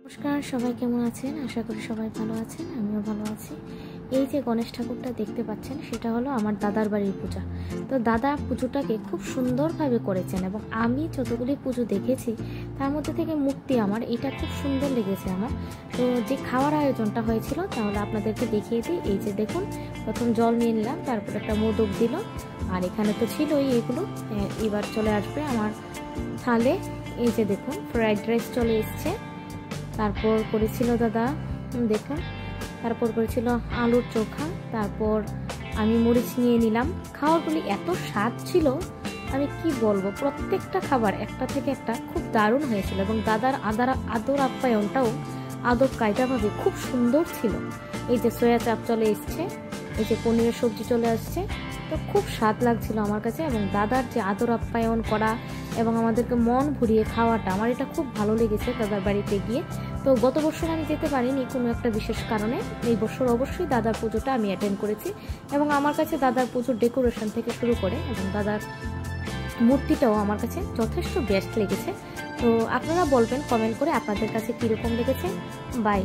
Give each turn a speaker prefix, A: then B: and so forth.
A: নমস্কার, সবাই কেমন আছেন? আশা করি সবাই ভালো আছেন, আমিও ভালো আছি। এই যে গণেশ ঠাকুরটা দেখতে পাচ্ছেন, সেটা হলো আমার দাদার বাড়ির পূজা। তো দাদা পুজোটাকে খুব সুন্দরভাবে করেছেন এবং আমি যতগুলি পুজো দেখেছি তার মধ্যে থেকে মূর্তি আমার এটা খুব সুন্দর লেগেছে আমার। তো যে খাওয়ার আয়োজনটা হয়েছিল তাহলে আপনাদেরকে দেখিয়ে দিই। এই যে দেখুন, প্রথম জল নিয়ে নিলাম, তারপর একটা মোদক দিল, আর এখানে তো ছিলই এগুলো। এবার চলে আসবে আমার থালে। এই যে দেখুন, ফ্রাইড রাইস চলে এসছে, তারপর করেছিল দাদা দেখুন, তারপর করেছিল আলুর চোখা, তারপর আমি মরিচ নিয়ে নিলাম। খাবারগুলি এত স্বাদ ছিল, আমি কি বলবো, প্রত্যেকটা খাবার একটা থেকে একটা খুব দারুণ হয়েছিল এবং দাদার আদর আপ্যায়নটাও আদব কায়দাভাবে খুব সুন্দর ছিল। এই যে সয়া চাপ চলে এসছে, এই যে পনিরের সবজি চলে আসছে, তো খুব স্বাদ লাগছিল আমার কাছে। এবং দাদার যে আদর আপ্যায়ন করা এবং আমাদেরকে মন ভরিয়ে খাওয়াটা, আমার এটা খুব ভালো লেগেছে দাদার বাড়িতে গিয়ে। তো গত বছর আমি যেতে পারিনি কোনো একটা বিশেষ কারণে, এই বছর অবশ্যই দাদার পুজোটা আমি অ্যাটেন্ড করেছি এবং আমার কাছে দাদার পুজোর ডেকোরেশন থেকে শুরু করে এবং দাদার মূর্তিটাও আমার কাছে যথেষ্ট বেস্ট লেগেছে। তো আপনারা বলবেন কমেন্ট করে আপনাদের কাছে কীরকম লেগেছে। বাই।